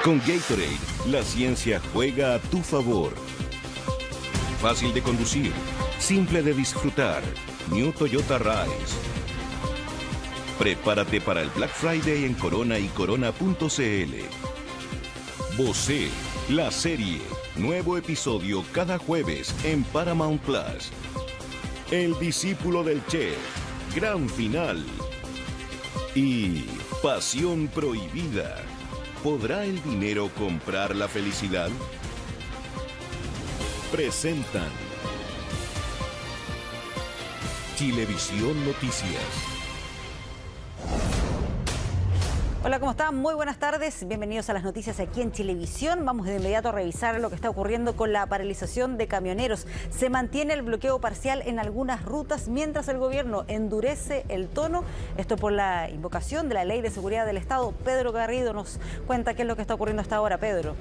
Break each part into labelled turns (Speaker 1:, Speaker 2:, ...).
Speaker 1: Con Gatorade, la ciencia juega a tu favor. Fácil de conducir, simple de disfrutar. New Toyota Rise. Prepárate para el Black Friday en Corona y Corona.cl. Bosé, la serie. Nuevo episodio cada jueves en Paramount Plus. El discípulo del chef. Gran final. Y Pasión prohibida. ¿Podrá el dinero comprar la felicidad? Presentan Chilevisión Noticias.
Speaker 2: Hola, ¿cómo están? Muy buenas tardes. Bienvenidos a las noticias aquí en Chilevisión. Vamos de inmediato a revisar lo que está ocurriendo con la paralización de camioneros. Se mantiene el bloqueo parcial en algunas rutas mientras el gobierno endurece el tono. Esto por la invocación de la Ley de Seguridad del Estado. Pedro Garrido nos cuenta qué es lo que está ocurriendo hasta ahora. Pedro.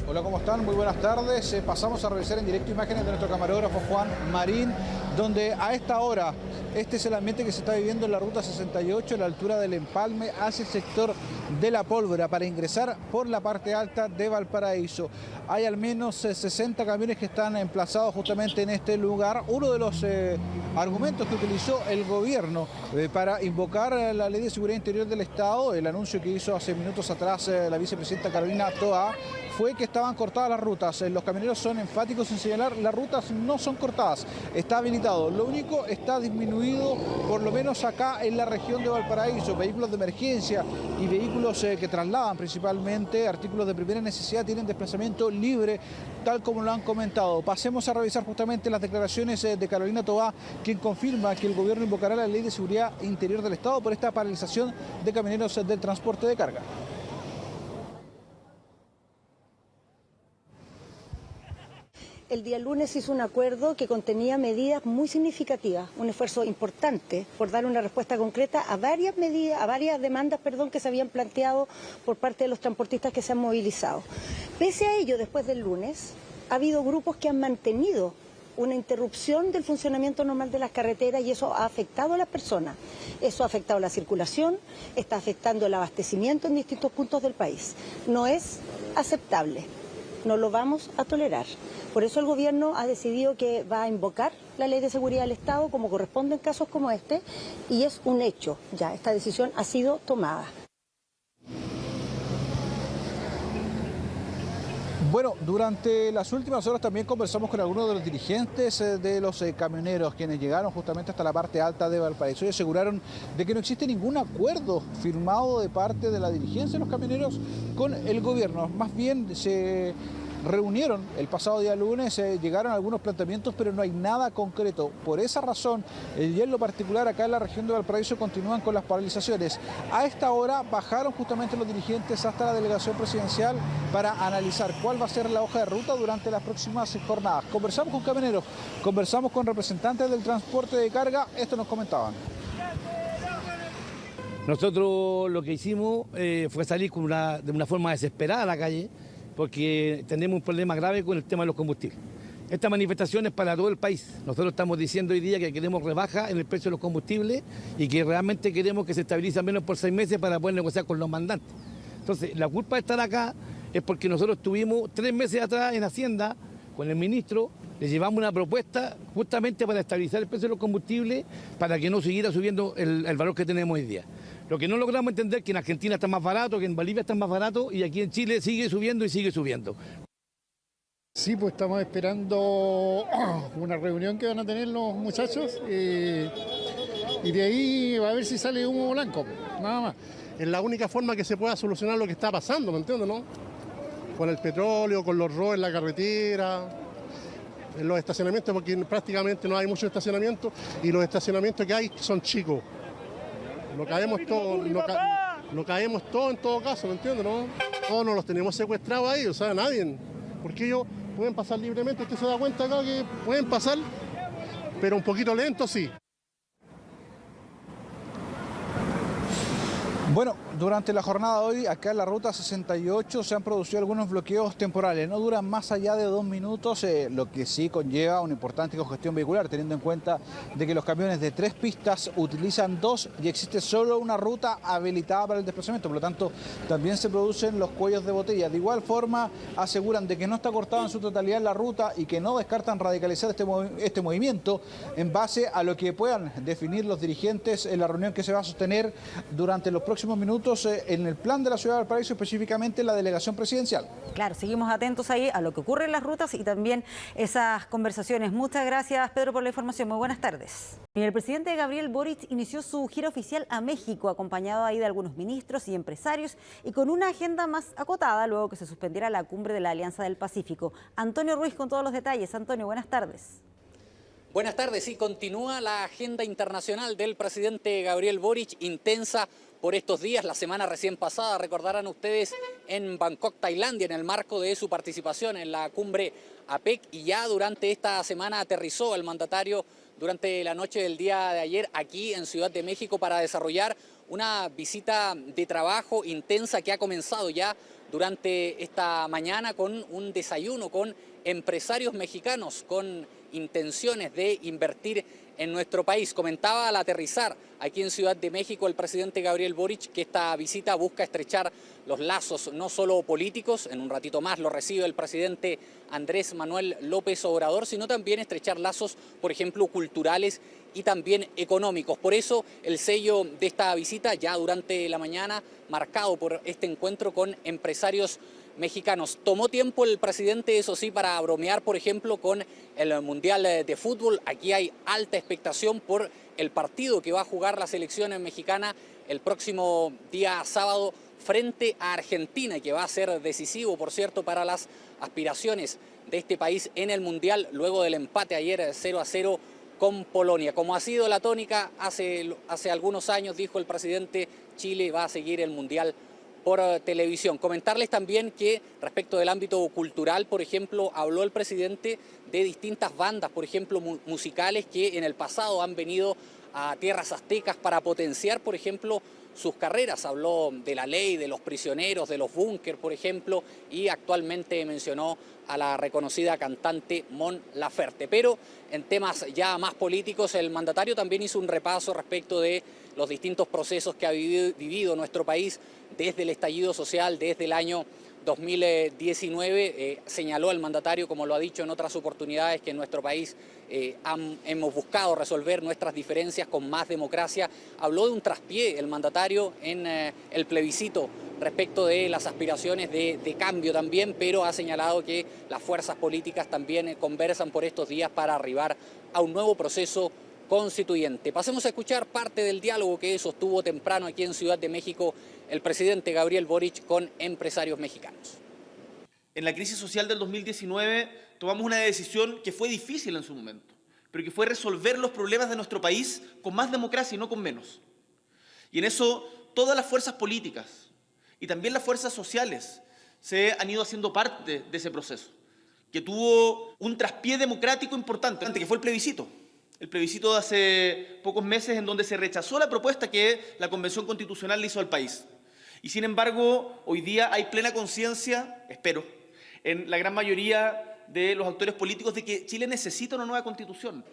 Speaker 3: Hola, ¿cómo están? Muy buenas tardes. Pasamos a revisar en directo imágenes de nuestro camarógrafo Juan Marín, donde a esta hora este es el ambiente que se está viviendo en la ruta 68 a la altura del Empalme hacia el sector de La Pólvora para ingresar por la parte alta de Valparaíso. Hay al menos 60 camiones que están emplazados justamente en este lugar. Uno de los argumentos que utilizó el gobierno para invocar la Ley de Seguridad Interior del Estado, el anuncio que hizo hace minutos atrás la vicepresidenta Carolina Toa, fue que estaban cortadas las rutas. Los camioneros son enfáticos en señalar, las rutas no son cortadas, está habilitado. Lo único está disminuido, por lo menos acá en la región de Valparaíso. Vehículos de emergencia y vehículos que trasladan principalmente artículos de primera necesidad tienen desplazamiento libre, tal como lo han comentado. Pasemos a revisar justamente las declaraciones de Carolina Toa, quien confirma que el gobierno invocará la Ley de Seguridad Interior del Estado por esta paralización de camioneros del transporte de carga.
Speaker 4: El día lunes hizo un acuerdo que contenía medidas muy significativas, un esfuerzo importante por dar una respuesta concreta a varias medidas, a varias demandas, que se habían planteado por parte de los transportistas que se han movilizado. Pese a ello, después del lunes, ha habido grupos que han mantenido una interrupción del funcionamiento normal de las carreteras y eso ha afectado a las personas. Eso ha afectado la circulación, está afectando el abastecimiento en distintos puntos del país. No es aceptable, no lo vamos a tolerar. Por eso el gobierno ha decidido que va a invocar la Ley de Seguridad del Estado como corresponde en casos como este y es un hecho, ya esta decisión ha sido tomada.
Speaker 3: Bueno, durante las últimas horas también conversamos con algunos de los dirigentes de los camioneros, quienes llegaron justamente hasta la parte alta de Valparaíso y aseguraron de que no existe ningún acuerdo firmado de parte de la dirigencia de los camioneros con el gobierno. Más bien se reunieron el pasado día lunes, llegaron algunos planteamientos, pero no hay nada concreto. Por esa razón, y en lo particular acá en la región de Valparaíso continúan con las paralizaciones. A esta hora bajaron justamente los dirigentes hasta la delegación presidencial para analizar cuál va a ser la hoja de ruta durante las próximas jornadas. Conversamos con camioneros, conversamos con representantes del transporte de carga, esto nos comentaban.
Speaker 5: Nosotros lo que hicimos fue salir de una forma desesperada a la calle, porque tenemos un problema grave con el tema de los combustibles. Esta manifestación es para todo el país. Nosotros estamos diciendo hoy día que queremos rebaja en el precio de los combustibles y que realmente queremos que se estabilice al menos por 6 meses para poder negociar con los mandantes. Entonces, la culpa de estar acá es porque nosotros estuvimos 3 meses atrás en Hacienda con el ministro, le llevamos una propuesta justamente para estabilizar el precio de los combustibles para que no siguiera subiendo el valor que tenemos hoy día. Lo que no logramos entender es que en Argentina está más barato, que en Bolivia está más barato y aquí en Chile sigue subiendo y sigue subiendo.
Speaker 6: Sí, pues estamos esperando una reunión que van a tener los muchachos y de ahí va a ver si sale humo blanco, nada más.
Speaker 7: Es la única forma que se pueda solucionar lo que está pasando, ¿me entiendes, no? Con el petróleo, con los robos en la carretera, en los estacionamientos, porque prácticamente no hay mucho estacionamiento y los estacionamientos que hay son chicos. No caemos todos en todo caso, ¿me entiendes, no? Todos nos los tenemos secuestrados ahí, o sea, nadie. Porque ellos pueden pasar libremente, usted se da cuenta acá que pueden pasar, pero un poquito lento sí.
Speaker 3: Bueno, Durante la jornada de hoy, acá en la ruta 68 se han producido algunos bloqueos temporales. No duran más allá de 2 minutos, lo que sí conlleva una importante congestión vehicular, teniendo en cuenta de que los camiones de 3 pistas utilizan 2 y existe solo una ruta habilitada para el desplazamiento. Por lo tanto, también se producen los cuellos de botella. De igual forma, aseguran de que no está cortada en su totalidad la ruta y que no descartan radicalizar este movimiento en base a lo que puedan definir los dirigentes en la reunión que se va a sostener durante los próximos minutos en el plan de la ciudad de Valparaíso, específicamente en la delegación presidencial.
Speaker 2: Claro, seguimos atentos ahí a lo que ocurre en las rutas y también esas conversaciones. Muchas gracias, Pedro, por la información. Muy buenas tardes. El presidente Gabriel Boric inició su gira oficial a México, acompañado ahí de algunos ministros y empresarios y con una agenda más acotada luego que se suspendiera la cumbre de la Alianza del Pacífico. Antonio Ruiz con todos los detalles. Antonio, buenas tardes.
Speaker 8: Buenas tardes. Sí, continúa la agenda internacional del presidente Gabriel Boric, intensa por estos días. La semana recién pasada, recordarán ustedes, en Bangkok, Tailandia, en el marco de su participación en la cumbre APEC, y ya durante esta semana aterrizó el mandatario durante la noche del día de ayer aquí en Ciudad de México para desarrollar una visita de trabajo intensa que ha comenzado ya durante esta mañana con un desayuno con empresarios mexicanos con intenciones de invertir en nuestro país. Comentaba al aterrizar aquí en Ciudad de México el presidente Gabriel Boric que esta visita busca estrechar los lazos no solo políticos, en un ratito más lo recibe el presidente Andrés Manuel López Obrador, sino también estrechar lazos, por ejemplo, culturales y también económicos. Por eso el sello de esta visita ya durante la mañana, marcado por este encuentro con empresarios mexicanos. Tomó tiempo el presidente, eso sí, para bromear, por ejemplo, con el Mundial de Fútbol. Aquí hay alta expectación por el partido que va a jugar la selección mexicana el próximo día sábado frente a Argentina, y que va a ser decisivo, por cierto, para las aspiraciones de este país en el Mundial, luego del empate ayer 0-0 con Polonia. Como ha sido la tónica hace algunos años, dijo el presidente, Chile va a seguir el Mundial por televisión. Comentarles también que respecto del ámbito cultural, por ejemplo, habló el presidente de distintas bandas, por ejemplo, musicales que en el pasado han venido a tierras aztecas para potenciar, por ejemplo, sus carreras. Habló de La Ley, de Los Prisioneros, de Los Búnker, por ejemplo, y actualmente mencionó a la reconocida cantante Mon Laferte. Pero en temas ya más políticos, el mandatario también hizo un repaso respecto de los distintos procesos que ha vivido nuestro país desde el estallido social, desde el año 2019. Señaló el mandatario, como lo ha dicho en otras oportunidades, que en nuestro país hemos buscado resolver nuestras diferencias con más democracia. Habló de un traspié el mandatario en el plebiscito respecto de las aspiraciones de cambio también, pero ha señalado que las fuerzas políticas también conversan por estos días para arribar a un nuevo proceso constituyente. Pasemos a escuchar parte del diálogo que sostuvo temprano aquí en Ciudad de México el presidente Gabriel Boric con empresarios mexicanos.
Speaker 9: En la crisis social del 2019 tomamos una decisión que fue difícil en su momento, pero que fue resolver los problemas de nuestro país con más democracia y no con menos. Y en eso todas las fuerzas políticas y también las fuerzas sociales se han ido haciendo parte de ese proceso, que tuvo un traspié democrático importante, que fue el plebiscito. El plebiscito de hace pocos meses, en donde se rechazó la propuesta que la Convención Constitucional le hizo al país. Y sin embargo, hoy día hay plena conciencia, espero, en la gran mayoría de los actores políticos de que Chile necesita una nueva Constitución.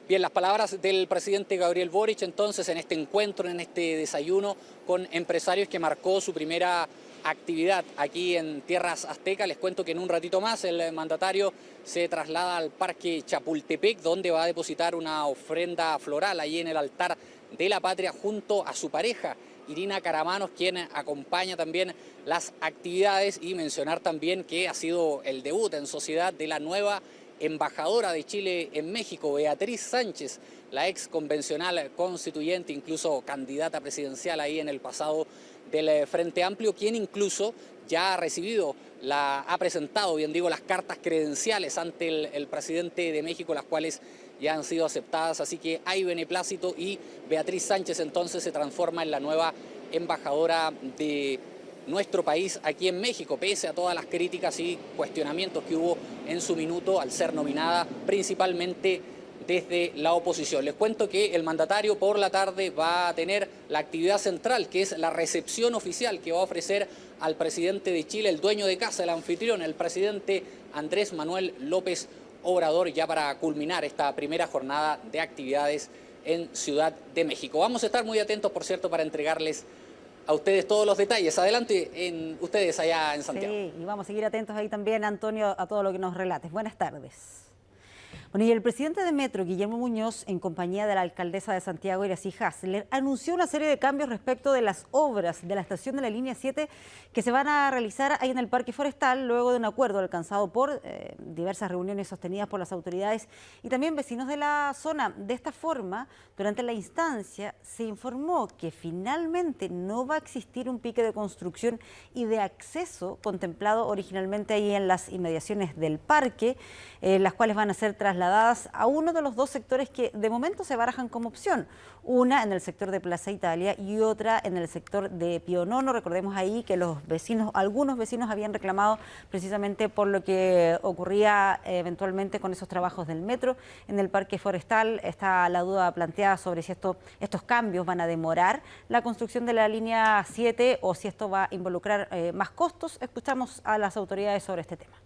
Speaker 8: Bien, las palabras del presidente Gabriel Boric entonces en este encuentro, en este desayuno con empresarios que marcó su primera actividad aquí en tierras aztecas. Les cuento que en un ratito más el mandatario se traslada al Parque Chapultepec, donde va a depositar una ofrenda floral ahí en el altar de la patria junto a su pareja, Irina Caramanos, quien acompaña también las actividades, y mencionar también que ha sido el debut en sociedad de la nueva embajadora de Chile en México, Beatriz Sánchez, la ex convencional constituyente, incluso candidata presidencial ahí en el pasado del Frente Amplio, quien incluso ya ha recibido, ha presentado, bien digo, las cartas credenciales ante el presidente de México, las cuales ya han sido aceptadas, así que hay beneplácito y Beatriz Sánchez entonces se transforma en la nueva embajadora de nuestro país aquí en México, pese a todas las críticas y cuestionamientos que hubo en su minuto al ser nominada principalmente desde la oposición. Les cuento que el mandatario por la tarde va a tener la actividad central, que es la recepción oficial que va a ofrecer al presidente de Chile, el dueño de casa, el anfitrión, el presidente Andrés Manuel López Obrador, ya para culminar esta primera jornada de actividades en Ciudad de México. Vamos a estar muy atentos, por cierto, para entregarles a ustedes todos los detalles. Adelante ustedes allá en Santiago.
Speaker 2: Sí, y vamos a seguir atentos ahí también, Antonio, a todo lo que nos relates. Buenas tardes. Bueno, y el presidente de Metro, Guillermo Muñoz, en compañía de la alcaldesa de Santiago, Iracy Hasler, anunció una serie de cambios respecto de las obras de la estación de la línea 7 que se van a realizar ahí en el Parque Forestal, luego de un acuerdo alcanzado por diversas reuniones sostenidas por las autoridades y también vecinos de la zona. De esta forma, durante la instancia se informó que finalmente no va a existir un pique de construcción y de acceso contemplado originalmente ahí en las inmediaciones del parque, las cuales van a ser trasladadas a uno de los dos sectores que de momento se barajan como opción, una en el sector de Plaza Italia y otra en el sector de Pío Nono. Recordemos ahí que los vecinos, algunos vecinos habían reclamado precisamente por lo que ocurría eventualmente con esos trabajos del metro en el Parque Forestal. Está la duda planteada sobre si estos cambios van a demorar la construcción de la línea 7 o si esto va a involucrar más costos. Escuchamos a las autoridades sobre este tema.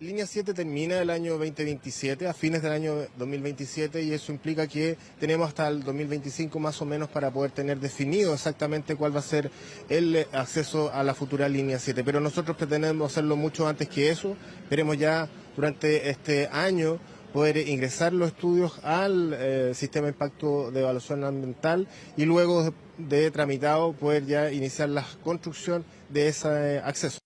Speaker 10: Línea 7 termina el año 2027, a fines del año 2027, y eso implica que tenemos hasta el 2025 más o menos para poder tener definido exactamente cuál va a ser el acceso a la futura línea 7. Pero nosotros pretendemos hacerlo mucho antes que eso. Esperemos ya durante este año poder ingresar los estudios al sistema de impacto de evaluación ambiental y luego de tramitado poder ya iniciar la construcción de ese acceso.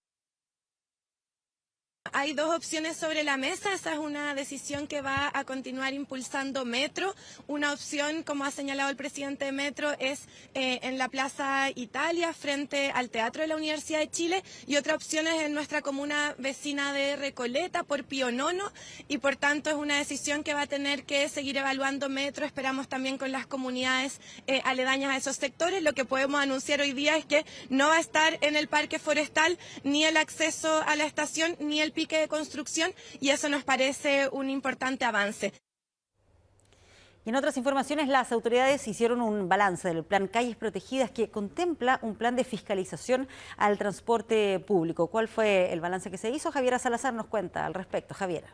Speaker 11: Hay dos opciones sobre la mesa, esa es una decisión que va a continuar impulsando Metro. Una opción, como ha señalado el presidente de Metro, es en la Plaza Italia, frente al Teatro de la Universidad de Chile, y otra opción es en nuestra comuna vecina de Recoleta, por Pío Nono, y por tanto es una decisión que va a tener que seguir evaluando Metro. Esperamos también con las comunidades aledañas a esos sectores. Lo que podemos anunciar hoy día es que no va a estar en el Parque Forestal ni el acceso a la estación ni el pique de construcción, y eso nos parece un importante avance.
Speaker 2: Y en otras informaciones, las autoridades hicieron un balance del plan Calles Protegidas que contempla un plan de fiscalización al transporte público. ¿Cuál fue el balance que se hizo? Javiera Salazar nos cuenta al respecto. Javiera.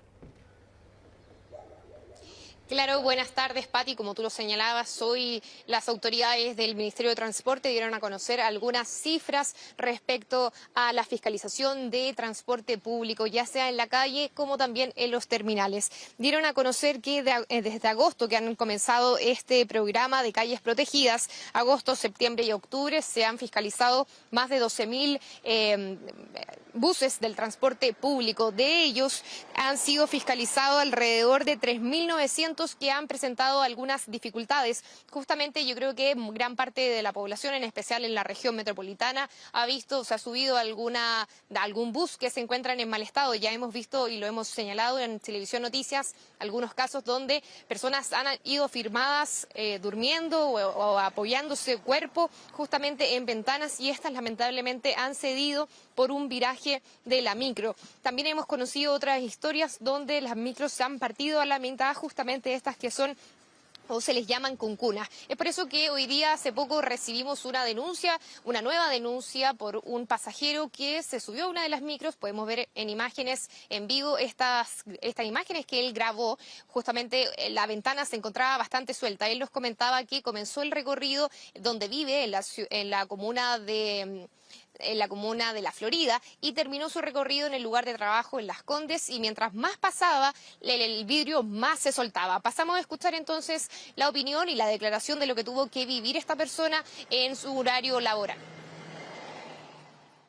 Speaker 12: Claro, buenas tardes, Pati. Como tú lo señalabas, hoy las autoridades del Ministerio de Transporte dieron a conocer algunas cifras respecto a la fiscalización de transporte público, ya sea en la calle como también en los terminales. Dieron a conocer que desde agosto, que han comenzado este programa de calles protegidas, agosto, septiembre y octubre, se han fiscalizado más de 12.000 buses del transporte público. De ellos han sido fiscalizados alrededor de 3.900 que han presentado algunas dificultades. Justamente yo creo que gran parte de la población, en especial en la región metropolitana, ha visto, se ha subido algún bus que se encuentran en mal estado. Ya hemos visto y lo hemos señalado en Televisión Noticias algunos casos donde personas han ido firmadas durmiendo o apoyándose cuerpo justamente en ventanas, y estas lamentablemente han cedido por un viraje de la micro. También hemos conocido otras historias donde las micros se han partido a la mitad, justamente estas que son o se les llaman cuncunas. Es por eso que hoy día, hace poco, recibimos una nueva denuncia por un pasajero que se subió a una de las micros. Podemos ver en imágenes en vivo estas imágenes que él grabó. Justamente la ventana se encontraba bastante suelta. Él nos comentaba que comenzó el recorrido donde vive, en la comuna de La Florida, y terminó su recorrido en el lugar de trabajo en Las Condes, y mientras más pasaba, el vidrio más se soltaba. Pasamos a escuchar entonces la opinión y la declaración de lo que tuvo que vivir esta persona en su horario laboral.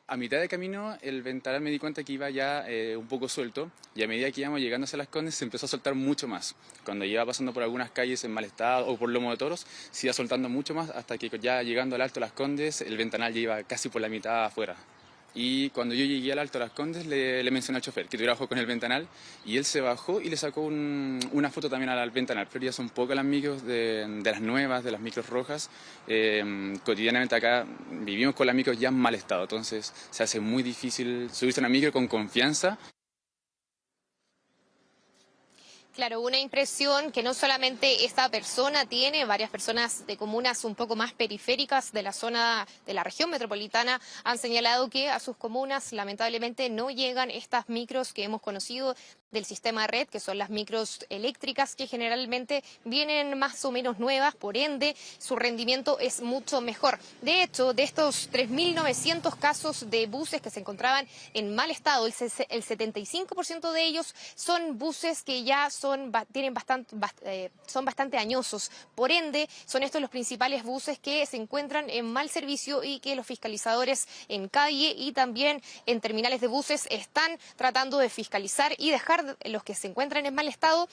Speaker 13: A mitad de camino el ventanal me di cuenta que iba ya un poco suelto, y a medida que íbamos llegando hacia Las Condes se empezó a soltar mucho más. Cuando iba pasando por algunas calles en mal estado o por Lomo de Toros, se iba soltando mucho más, hasta que ya llegando al Alto Las Condes el ventanal ya iba casi por la mitad afuera. Y cuando yo llegué al Alto Las Condes le mencioné al chofer que tuviera ojo con el ventanal, y él se bajó y le sacó una foto también al ventanal. Pero ya son pocas las micros de las nuevas, de las micros rojas. Cotidianamente acá vivimos con las micros ya en mal estado, entonces se hace muy difícil subirse a una micro con confianza.
Speaker 12: Claro, una impresión que no solamente esta persona tiene, varias personas de comunas un poco más periféricas de la zona de la región metropolitana han señalado que a sus comunas lamentablemente no llegan estas micros que hemos conocido del sistema red, que son las micros eléctricas que generalmente vienen más o menos nuevas, por ende su rendimiento es mucho mejor. De hecho, de estos 3.900 casos de buses que se encontraban en mal estado, el 75% de ellos son buses que ya son bastante añosos. Por ende, son estos los principales buses que se encuentran en mal servicio y que los fiscalizadores en calle y también en terminales de buses están tratando de fiscalizar y dejar los que se encuentran en mal estado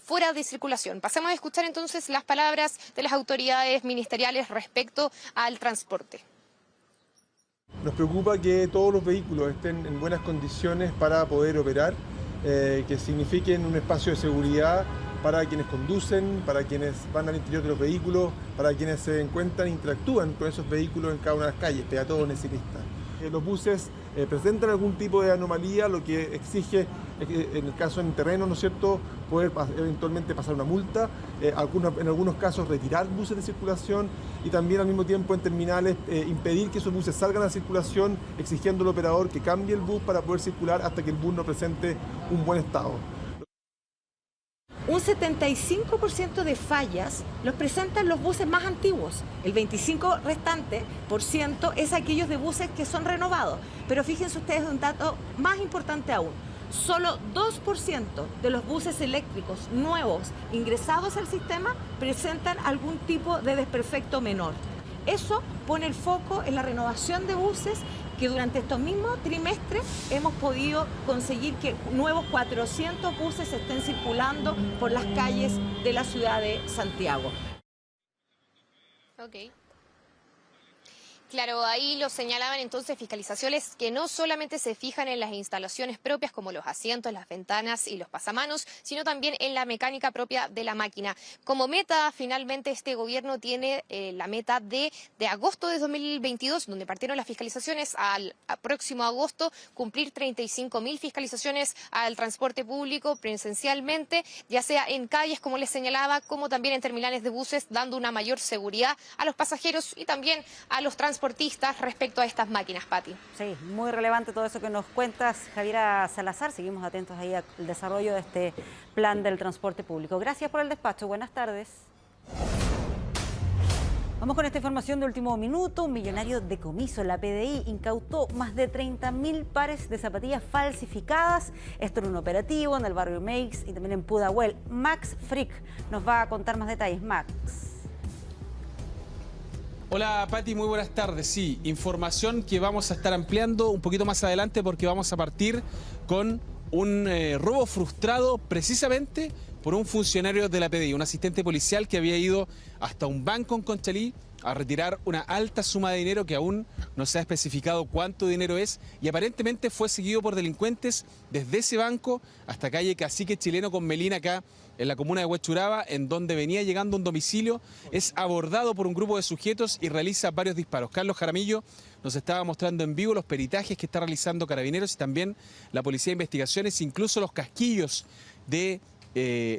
Speaker 12: fuera de circulación. Pasemos a escuchar entonces las palabras de las autoridades ministeriales respecto al transporte.
Speaker 14: Nos preocupa que todos los vehículos estén en buenas condiciones para poder operar, que signifiquen un espacio de seguridad para quienes conducen, para quienes van al interior de los vehículos, para quienes se encuentran e interactúan con esos vehículos en cada una de las calles, peatones, ciclistas. Los buses presentan algún tipo de anomalía, lo que exige, en el caso en terreno, ¿no es cierto?, poder eventualmente pasar una multa, en algunos casos retirar buses de circulación y también al mismo tiempo en terminales impedir que esos buses salgan a circulación, exigiendo al operador que cambie el bus para poder circular hasta que el bus no presente un buen estado.
Speaker 15: Un 75% de fallas los presentan los buses más antiguos. El 25% restante es aquellos de buses que son renovados. Pero fíjense ustedes un dato más importante aún. Solo 2% de los buses eléctricos nuevos ingresados al sistema presentan algún tipo de desperfecto menor. Eso pone el foco en la renovación de buses, que durante estos mismos trimestres hemos podido conseguir que nuevos 400 buses estén circulando por las calles de la ciudad de Santiago.
Speaker 12: Okay. Claro, ahí lo señalaban entonces fiscalizaciones que no solamente se fijan en las instalaciones propias como los asientos, las ventanas y los pasamanos, sino también en la mecánica propia de la máquina. Como meta, finalmente este gobierno tiene la meta de agosto de 2022, donde partieron las fiscalizaciones, al próximo agosto cumplir 35.000 fiscalizaciones al transporte público presencialmente, ya sea en calles, como les señalaba, como también en terminales de buses, dando una mayor seguridad a los pasajeros y también a los transportistas respecto a estas máquinas, Pati.
Speaker 2: Sí, muy relevante todo eso que nos cuentas, Javiera Salazar. Seguimos atentos ahí al desarrollo de este plan del transporte público. Gracias por el despacho. Buenas tardes. Vamos con esta información de último minuto. Un millonario decomiso. La PDI incautó más de 30.000 pares de zapatillas falsificadas. Esto en un operativo en el barrio Meix y también en Pudahuel. Max Frick nos va a contar más detalles. Max.
Speaker 16: Hola Pati, muy buenas tardes. Sí, información que vamos a estar ampliando un poquito más adelante porque vamos a partir con un robo frustrado precisamente por un funcionario de la PDI, un asistente policial que había ido hasta un banco en Conchalí a retirar una alta suma de dinero que aún no se ha especificado cuánto dinero es y aparentemente fue seguido por delincuentes desde ese banco hasta calle Cacique Chileno con Melina acá en la comuna de Huechuraba, en donde venía llegando a un domicilio, es abordado por un grupo de sujetos y realiza varios disparos. Carlos Jaramillo nos estaba mostrando en vivo los peritajes que está realizando Carabineros y también la Policía de Investigaciones, incluso los casquillos de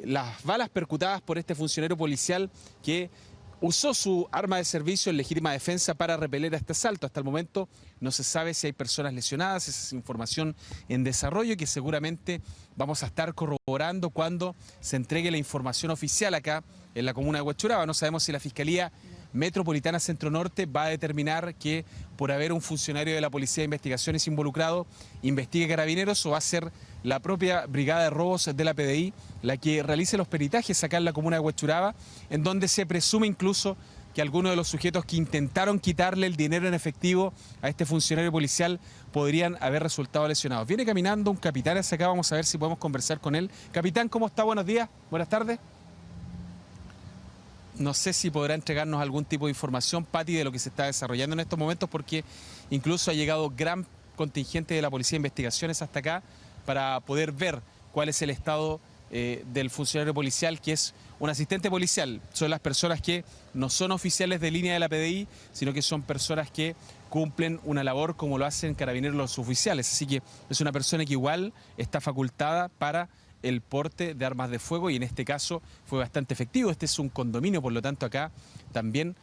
Speaker 16: las balas percutadas por este funcionario policial que usó su arma de servicio en legítima defensa para repeler a este asalto. Hasta el momento no se sabe si hay personas lesionadas, esa es información en desarrollo y que seguramente vamos a estar corroborando cuando se entregue la información oficial acá en la comuna de Huechuraba. No sabemos si la Fiscalía Metropolitana Centro Norte va a determinar que por haber un funcionario de la Policía de Investigaciones involucrado investigue Carabineros o va a ser la propia Brigada de Robos de la PDI la que realice los peritajes acá en la comuna de Huechuraba, en donde se presume incluso que algunos de los sujetos que intentaron quitarle el dinero en efectivo a este funcionario policial podrían haber resultado lesionados. Viene caminando un capitán hacia acá, vamos a ver si podemos conversar con él. Capitán, ¿cómo está? Buenos días, buenas tardes. No sé si podrá entregarnos algún tipo de información, Pati, de lo que se está desarrollando en estos momentos, porque incluso ha llegado gran contingente de la Policía de Investigaciones hasta acá para poder ver cuál es el estado del funcionario policial, que es un asistente policial. Son las personas que no son oficiales de línea de la PDI, sino que son personas que cumplen una labor como lo hacen Carabineros los oficiales. Así que es una persona que igual está facultada para el porte de armas de fuego y en este caso fue bastante efectivo. Este es un condominio, por lo tanto acá también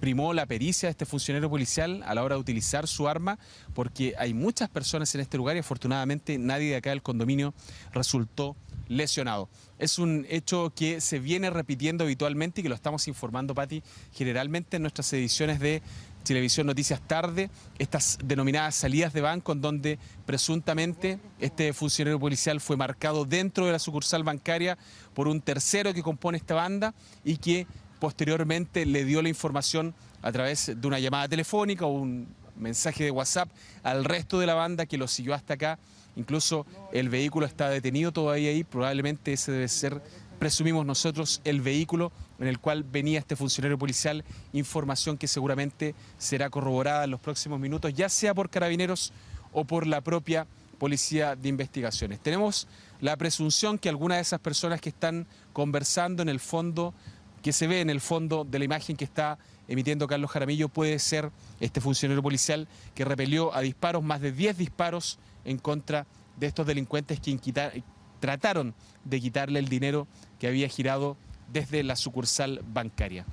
Speaker 16: primó la pericia de este funcionario policial a la hora de utilizar su arma, porque hay muchas personas en este lugar y afortunadamente nadie de acá del condominio resultó lesionado. Es un hecho que se viene repitiendo habitualmente y que lo estamos informando, Pati, generalmente en nuestras ediciones de Televisión Noticias Tarde, estas denominadas salidas de banco en donde presuntamente este funcionario policial fue marcado dentro de la sucursal bancaria por un tercero que compone esta banda y que posteriormente le dio la información a través de una llamada telefónica o un mensaje de WhatsApp al resto de la banda que lo siguió hasta acá. Incluso el vehículo está detenido todavía ahí, probablemente ese debe ser, presumimos nosotros, el vehículo en el cual venía este funcionario policial, información que seguramente será corroborada en los próximos minutos, ya sea por Carabineros o por la propia Policía de Investigaciones. Tenemos la presunción que algunas de esas personas que están conversando en el fondo, que se ve en el fondo de la imagen que está emitiendo Carlos Jaramillo, puede ser este funcionario policial que repelió a disparos, más de 10 disparos en contra de estos delincuentes que trataron de quitarle el dinero que había girado desde la sucursal bancaria.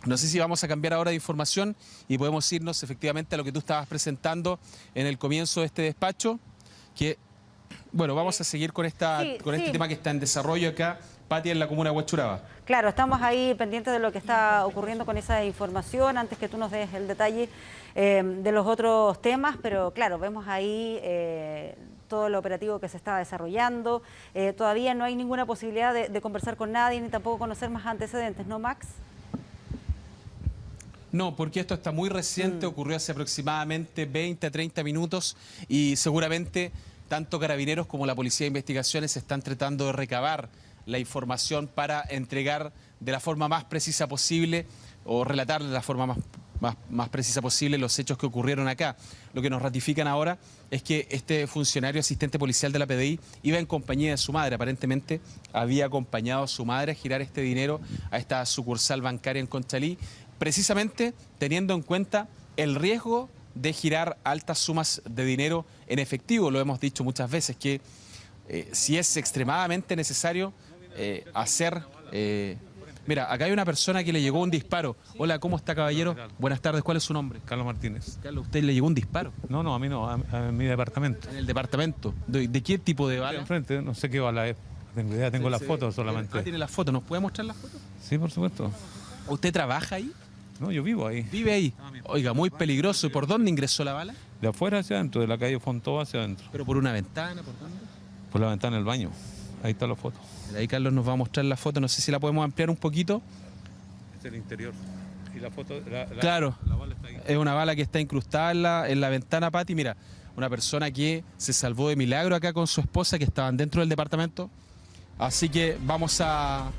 Speaker 16: No sé si vamos a cambiar ahora de información y podemos irnos efectivamente a lo que tú estabas presentando en el comienzo de este despacho, que, bueno, vamos a seguir con este tema que está en desarrollo acá, Pati, en la comuna de Huechuraba.
Speaker 2: Claro, estamos ahí pendientes de lo que está ocurriendo con esa información, antes que tú nos des el detalle de los otros temas, pero claro, vemos ahí todo el operativo que se está desarrollando. Todavía no hay ninguna posibilidad de conversar con nadie, ni tampoco conocer más antecedentes, ¿no, Max?
Speaker 16: No, porque esto está muy reciente, ocurrió hace aproximadamente 20 a 30 minutos y seguramente tanto Carabineros como la Policía de Investigaciones están tratando de recabar la información para entregar de la forma más precisa posible o relatar de la forma más precisa posible los hechos que ocurrieron acá. Lo que nos ratifican ahora es que este funcionario asistente policial de la PDI iba en compañía de su madre. Aparentemente había acompañado a su madre a girar este dinero a esta sucursal bancaria en Conchalí, precisamente teniendo en cuenta el riesgo de girar altas sumas de dinero en efectivo. Lo hemos dicho muchas veces que si es extremadamente necesario hacer... Mira, acá hay una persona que le llegó un disparo. Hola, ¿cómo está, caballero? Buenas tardes, ¿cuál es su nombre?
Speaker 17: Carlos Martínez.
Speaker 16: Carlos, ¿usted le llegó un disparo?
Speaker 17: No, a mí no, a mi departamento.
Speaker 16: ¿En el departamento? ¿De qué tipo de bala?
Speaker 17: Enfrente, no sé qué bala es. Tengo idea, tengo las fotos solamente.
Speaker 16: Ah, ¿tiene las fotos? ¿Nos puede mostrar las fotos?
Speaker 17: Sí, por supuesto.
Speaker 16: ¿Usted trabaja ahí?
Speaker 17: No, yo vivo ahí.
Speaker 16: ¿Vive ahí? Oiga, muy peligroso. ¿Y por dónde ingresó la bala?
Speaker 17: De afuera hacia adentro, de la calle Fontova hacia adentro.
Speaker 16: ¿Pero por una ventana? ¿Por dónde?
Speaker 17: Por la ventana del baño. Ahí está la foto.
Speaker 16: Ahí Carlos nos va a mostrar la foto. No sé si la podemos ampliar un poquito.
Speaker 17: Es el interior. Y la foto...
Speaker 16: Claro,
Speaker 17: la bala está ahí.
Speaker 16: Es una bala que está incrustada en la ventana, Pati. Mira, una persona que se salvó de milagro acá con su esposa, que estaban dentro del departamento. Así que vamos a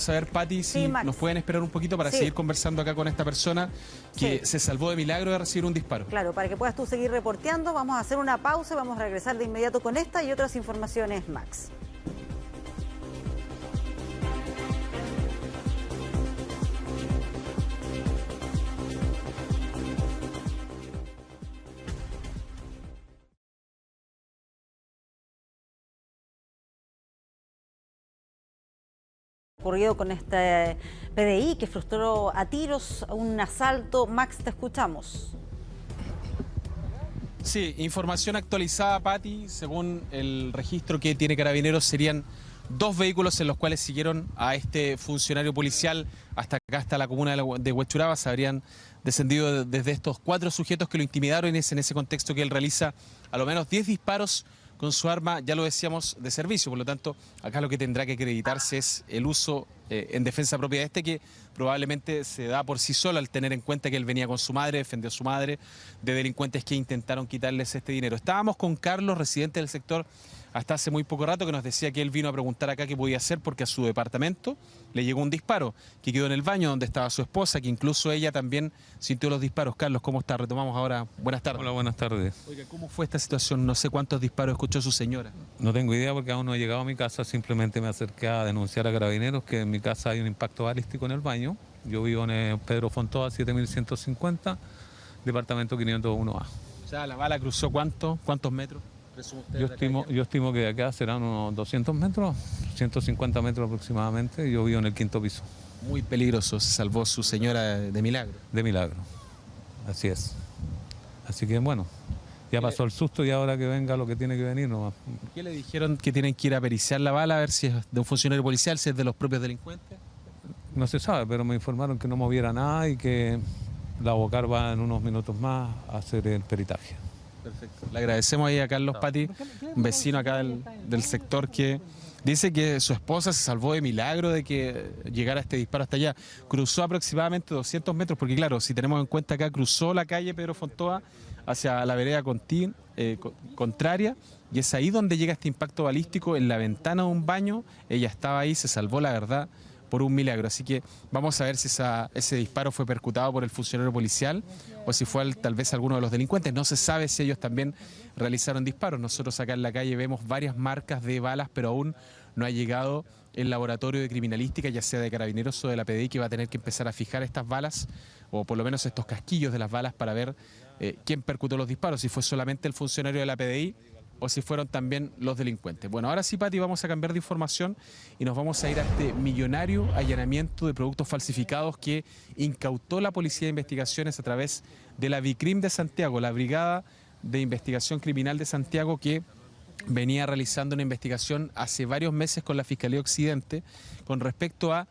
Speaker 16: ver, Pati, si nos pueden esperar un poquito para seguir conversando acá con esta persona que se salvó de milagro de recibir un disparo.
Speaker 2: Claro, para que puedas tú seguir reporteando, vamos a hacer una pausa y vamos a regresar de inmediato con esta y otras informaciones, Max. Ocurrido con este PDI que frustró a tiros un asalto. Max, te escuchamos.
Speaker 16: Sí, información actualizada, Pati. Según el registro que tiene Carabineros, serían 2 vehículos en los cuales siguieron a este funcionario policial hasta acá, hasta la comuna de Huechuraba. Se habrían descendido desde estos 4 sujetos que lo intimidaron, y es en ese contexto que él realiza a lo menos 10 disparos con su arma, ya lo decíamos, de servicio. Por lo tanto, acá lo que tendrá que acreditarse es el uso en defensa propia de este, que probablemente se da por sí solo al tener en cuenta que él venía con su madre, defendió a su madre de delincuentes que intentaron quitarles este dinero. Estábamos con Carlos, residente del sector hasta hace muy poco rato, que nos decía que él vino a preguntar acá qué podía hacer porque a su departamento le llegó un disparo que quedó en el baño donde estaba su esposa, que incluso ella también sintió los disparos. Carlos, ¿cómo está? Retomamos ahora. Buenas tardes.
Speaker 17: Hola, buenas tardes.
Speaker 16: Oiga, ¿cómo fue esta situación? No sé cuántos disparos escuchó su señora.
Speaker 17: No tengo idea porque aún no he llegado a mi casa, simplemente me acerqué a denunciar a Carabineros que en mi casa hay un impacto balístico en el baño. Yo vivo en Pedro Fontova 7150, departamento 501A.
Speaker 16: O sea, ¿la bala cruzó cuántos metros?
Speaker 17: Yo estimo que de acá serán unos 200 metros, 150 metros aproximadamente. Yo vivo en el 5º piso.
Speaker 16: Muy peligroso, se salvó su señora de milagro.
Speaker 17: De milagro, así es. Así que bueno, ya pasó el susto y ahora que venga lo que tiene que venir nomás.
Speaker 16: ¿Qué le dijeron? Que tienen que ir a periciar la bala a ver si es de un funcionario policial, si es de los propios delincuentes.
Speaker 17: No se sabe, pero me informaron que no moviera nada y que la Bocar va en unos minutos más a hacer el peritaje.
Speaker 16: Perfecto. Le agradecemos ahí a Carlos Pati, un vecino acá del sector, que dice que su esposa se salvó de milagro de que llegara este disparo hasta allá. Cruzó aproximadamente 200 metros, porque claro, si tenemos en cuenta acá, cruzó la calle Pedro Fontoa hacia la vereda contraria, y es ahí donde llega este impacto balístico en la ventana de un baño. Ella estaba ahí, se salvó, la verdad, por un milagro. Así que vamos a ver si ese disparo fue percutado por el funcionario policial o si fue tal vez alguno de los delincuentes. No se sabe si ellos también realizaron disparos. Nosotros acá en la calle vemos varias marcas de balas, pero aún no ha llegado el laboratorio de criminalística, ya sea de Carabineros o de la PDI, que va a tener que empezar a fijar estas balas, o por lo menos estos casquillos de las balas, para ver quién percutó los disparos, si fue solamente el funcionario de la PDI o si fueron también los delincuentes. Bueno, ahora sí, Pati, vamos a cambiar de información y nos vamos a ir a este millonario allanamiento de productos falsificados que incautó la Policía de Investigaciones a través de la BICRIM de Santiago, la Brigada de Investigación Criminal de Santiago, que venía realizando una investigación hace varios meses con la Fiscalía Occidente con respecto a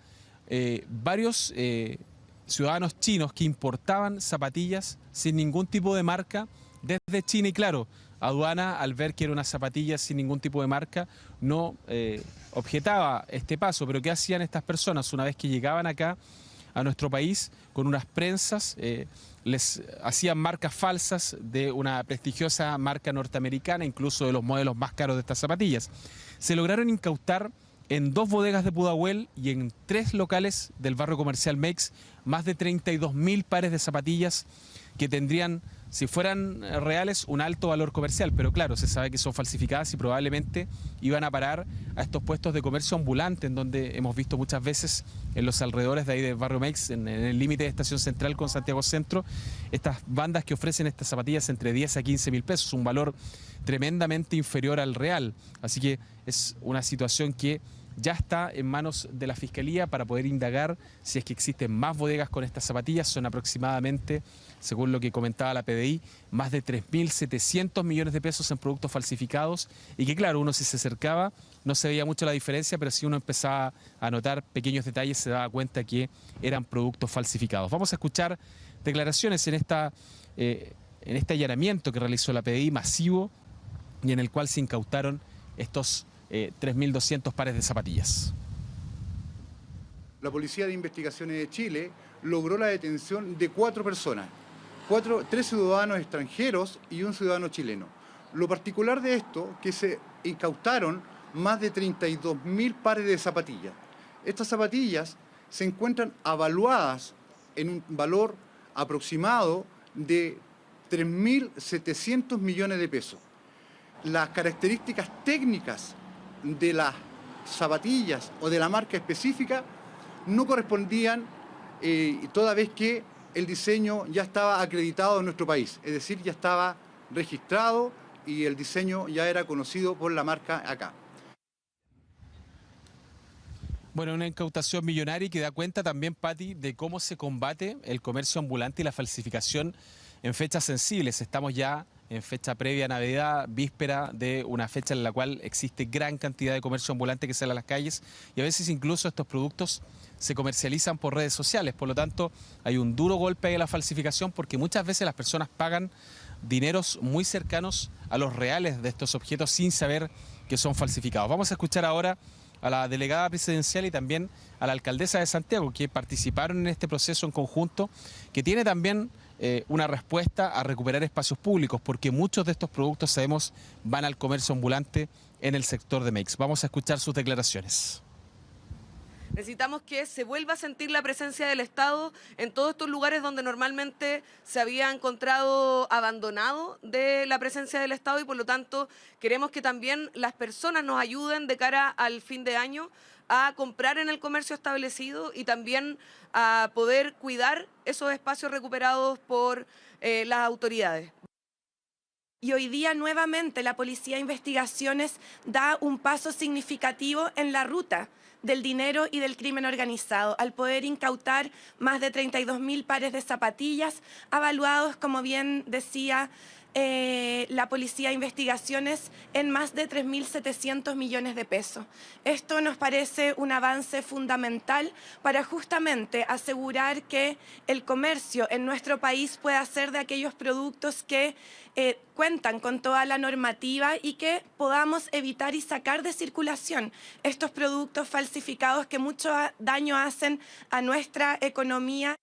Speaker 16: varios ciudadanos chinos que importaban zapatillas sin ningún tipo de marca desde China. Y claro, aduana, al ver que era una zapatilla sin ningún tipo de marca, no objetaba este paso. Pero ¿qué hacían estas personas? Una vez que llegaban acá a nuestro país con unas prensas, les hacían marcas falsas de una prestigiosa marca norteamericana, incluso de los modelos más caros de estas zapatillas. Se lograron incautar en 2 bodegas de Pudahuel y en 3 locales del barrio comercial Mex más de 32.000 pares de zapatillas que tendrían, si fueran reales, un alto valor comercial, pero claro, se sabe que son falsificadas y probablemente iban a parar a estos puestos de comercio ambulante, en donde hemos visto muchas veces en los alrededores de ahí del barrio Mex, en el límite de Estación Central con Santiago Centro, estas bandas que ofrecen estas zapatillas entre 10 a 15 mil pesos, un valor tremendamente inferior al real. Así que es una situación que ya está en manos de la Fiscalía para poder indagar si es que existen más bodegas con estas zapatillas. Son aproximadamente, según lo que comentaba la PDI, más de 3.700 millones de pesos en productos falsificados, y que claro, uno si se acercaba no se veía mucho la diferencia, pero si uno empezaba a notar pequeños detalles se daba cuenta que eran productos falsificados. Vamos a escuchar declaraciones en este allanamiento que realizó la PDI masivo y en el cual se incautaron estos 3.200 pares de zapatillas.
Speaker 18: La Policía de Investigaciones de Chile logró la detención de 4 personas, 3 ciudadanos extranjeros y un ciudadano chileno. Lo particular de esto, que se incautaron más de 32.000 pares de zapatillas. Estas zapatillas se encuentran avaluadas en un valor aproximado de 3.700 millones de pesos. Las características técnicas de las zapatillas o de la marca específica no correspondían, toda vez que el diseño ya estaba acreditado en nuestro país, es decir, ya estaba registrado y el diseño ya era conocido por la marca acá.
Speaker 16: Bueno, una incautación millonaria que da cuenta también, Pati, de cómo se combate el comercio ambulante y la falsificación en fechas sensibles. Estamos ya en fecha previa a Navidad, víspera de una fecha en la cual existe gran cantidad de comercio ambulante que sale a las calles, y a veces incluso estos productos se comercializan por redes sociales. Por lo tanto, hay un duro golpe a la falsificación, porque muchas veces las personas pagan dineros muy cercanos a los reales de estos objetos sin saber que son falsificados. Vamos a escuchar ahora a la delegada presidencial y también a la alcaldesa de Santiago, que participaron en este proceso en conjunto, que tiene también una respuesta a recuperar espacios públicos, porque muchos de estos productos, sabemos, van al comercio ambulante en el sector de Mex. Vamos a escuchar sus declaraciones.
Speaker 19: Necesitamos que se vuelva a sentir la presencia del Estado en todos estos lugares donde normalmente se había encontrado abandonado de la presencia del Estado, y por lo tanto queremos que también las personas nos ayuden de cara al fin de año a comprar en el comercio establecido y también a poder cuidar esos espacios recuperados por las autoridades.
Speaker 11: y hoy día nuevamente la Policía de Investigaciones da un paso significativo en la ruta del dinero y del crimen organizado, al poder incautar más de 32.000 pares de zapatillas, avaluados, como bien decía la Policía de Investigaciones, en más de 3.700 millones de pesos. Esto nos parece un avance fundamental para justamente asegurar que el comercio en nuestro país pueda ser de aquellos productos que cuentan con toda la normativa y que podamos evitar y sacar de circulación estos productos falsificados que mucho daño hacen a nuestra economía.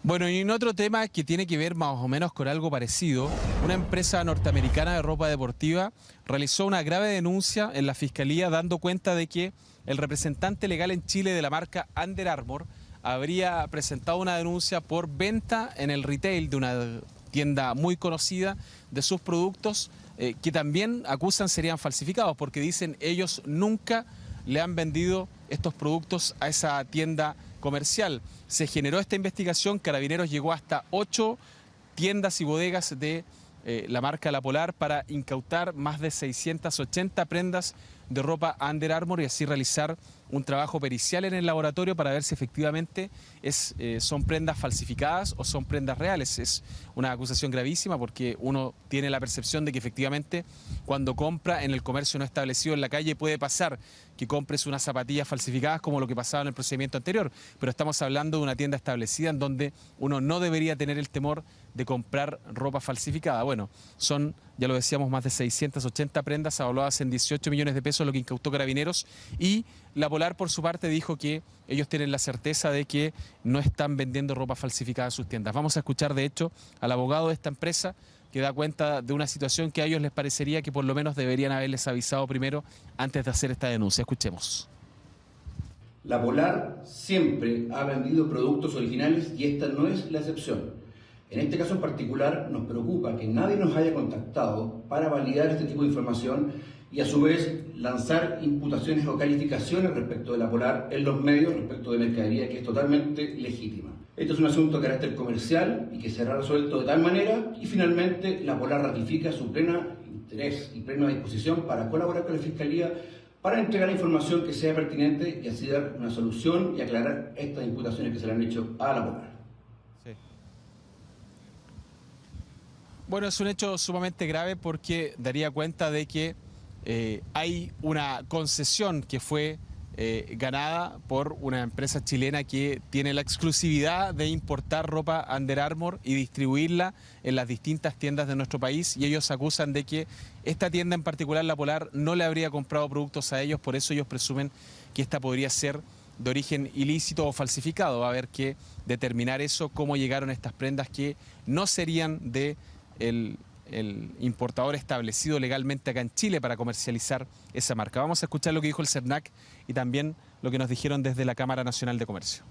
Speaker 16: Bueno, y en otro tema que tiene que ver más o menos con algo parecido, una empresa norteamericana de ropa deportiva realizó una grave denuncia en la Fiscalía dando cuenta de que el representante legal en Chile de la marca Under Armour habría presentado una denuncia por venta en el retail de una tienda muy conocida de sus productos que también acusan serían falsificados porque dicen ellos nunca le han vendido estos productos a esa tienda comercial. Se generó esta investigación, Carabineros llegó hasta 8 tiendas y bodegas de la marca La Polar para incautar más de 680 prendas de ropa Under Armour y así realizar un trabajo pericial en el laboratorio para ver si efectivamente son prendas falsificadas o son prendas reales. Es una acusación gravísima porque uno tiene la percepción de que efectivamente cuando compra en el comercio no establecido en la calle puede pasar que compres unas zapatillas falsificadas como lo que pasaba en el procedimiento anterior, pero estamos hablando de una tienda establecida en donde uno no debería tener el temor de comprar ropa falsificada. Bueno, son, ya lo decíamos, más de 680 prendas avaluadas en 18 millones de pesos, lo que incautó Carabineros, y La Polar por su parte dijo que ellos tienen la certeza de que no están vendiendo ropa falsificada en sus tiendas. Vamos a escuchar de hecho al abogado de esta empresa que da cuenta de una situación que a ellos les parecería que por lo menos deberían haberles avisado primero antes de hacer esta denuncia. Escuchemos.
Speaker 20: La Polar siempre ha vendido productos originales y esta no es la excepción. En este caso en particular nos preocupa que nadie nos haya contactado para validar este tipo de información y a su vez lanzar imputaciones o calificaciones respecto de La Polar en los medios respecto de mercadería que es totalmente legítima. Esto es un asunto de carácter comercial y que será resuelto de tal manera y finalmente La Polar ratifica su pleno interés y plena disposición para colaborar con la Fiscalía para entregar información que sea pertinente y así dar una solución y aclarar estas imputaciones que se le han hecho a La Polar.
Speaker 16: Sí. Bueno, es un hecho sumamente grave porque daría cuenta de que hay una concesión que fue ganada por una empresa chilena que tiene la exclusividad de importar ropa Under Armour y distribuirla en las distintas tiendas de nuestro país y ellos acusan de que esta tienda en particular, La Polar, no le habría comprado productos a ellos, por eso ellos presumen que esta podría ser de origen ilícito o falsificado. Va a haber que determinar eso, cómo llegaron estas prendas que no serían de el importador establecido legalmente acá en Chile para comercializar esa marca. Vamos a escuchar lo que dijo el CERNAC y también lo que nos dijeron desde la Cámara Nacional de Comercio.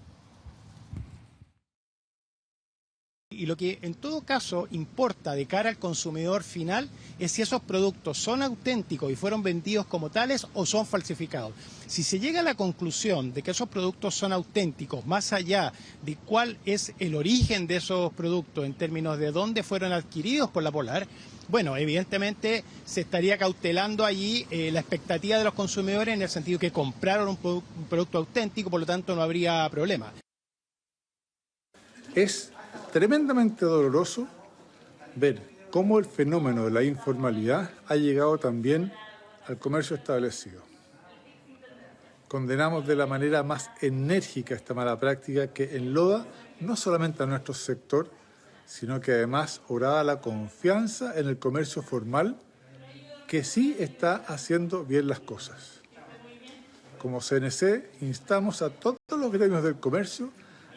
Speaker 21: Y lo que en todo caso importa de cara al consumidor final es si esos productos son auténticos y fueron vendidos como tales o son falsificados. Si se llega a la conclusión de que esos productos son auténticos, más allá de cuál es el origen de esos productos en términos de dónde fueron adquiridos por La Polar, bueno, evidentemente se estaría cautelando allí la expectativa de los consumidores en el sentido que compraron un producto auténtico, por lo tanto no habría problema.
Speaker 22: Es tremendamente doloroso ver cómo el fenómeno de la informalidad ha llegado también al comercio establecido. Condenamos de la manera más enérgica esta mala práctica que enloda no solamente a nuestro sector, sino que además orada la confianza en el comercio formal que sí está haciendo bien las cosas. Como CNC, instamos a todos los gremios del comercio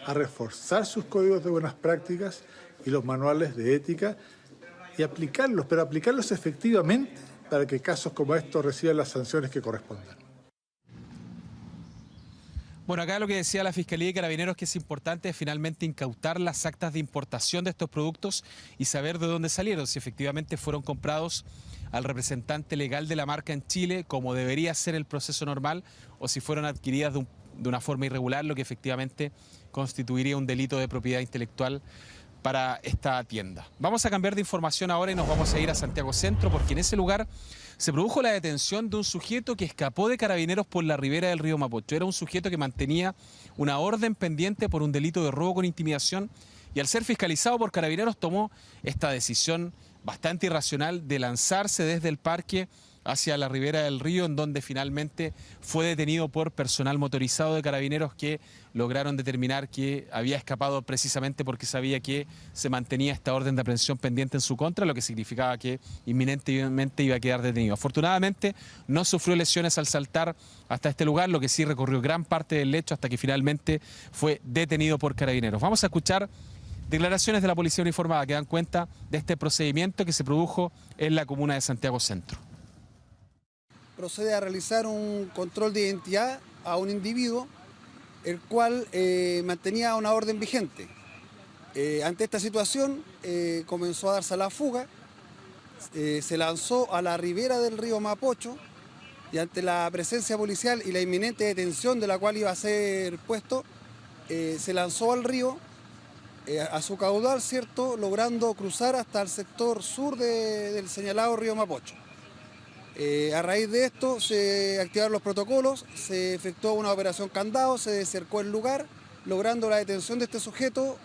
Speaker 22: a reforzar sus códigos de buenas prácticas y los manuales de ética y aplicarlos, pero aplicarlos efectivamente para que casos como estos reciban las sanciones que correspondan.
Speaker 16: Bueno, acá lo que decía la Fiscalía y Carabineros que es importante es finalmente incautar las actas de importación de estos productos y saber de dónde salieron, si efectivamente fueron comprados al representante legal de la marca en Chile, como debería ser el proceso normal, o si fueron adquiridas de una forma irregular, lo que efectivamente constituiría un delito de propiedad intelectual para esta tienda. Vamos a cambiar de información ahora y nos vamos a ir a Santiago Centro, porque en ese lugar se produjo la detención de un sujeto que escapó de Carabineros por la ribera del río Mapocho. Era un sujeto que mantenía una orden pendiente por un delito de robo con intimidación y al ser fiscalizado por Carabineros tomó esta decisión bastante irracional de lanzarse desde el parque hacia la ribera del río, en donde finalmente fue detenido por personal motorizado de Carabineros que lograron determinar que había escapado precisamente porque sabía que se mantenía esta orden de aprehensión pendiente en su contra, lo que significaba que inminentemente iba a quedar detenido. Afortunadamente no sufrió lesiones al saltar hasta este lugar, lo que sí recorrió gran parte del lecho hasta que finalmente fue detenido por Carabineros. Vamos a escuchar declaraciones de la policía uniformada que dan cuenta de este procedimiento que se produjo en la comuna de Santiago Centro.
Speaker 1: Procede a realizar un control de identidad a un individuo, el cual mantenía una orden vigente. Ante esta situación comenzó a darse a la fuga, se lanzó a la ribera del río Mapocho y ante la presencia policial y la inminente detención de la cual iba a ser puesto, se lanzó al río a su caudal, ¿cierto?, logrando cruzar hasta el sector sur del señalado río Mapocho. A raíz de esto se activaron los protocolos, se efectuó una operación candado, se cercó el lugar, logrando la detención de este sujeto.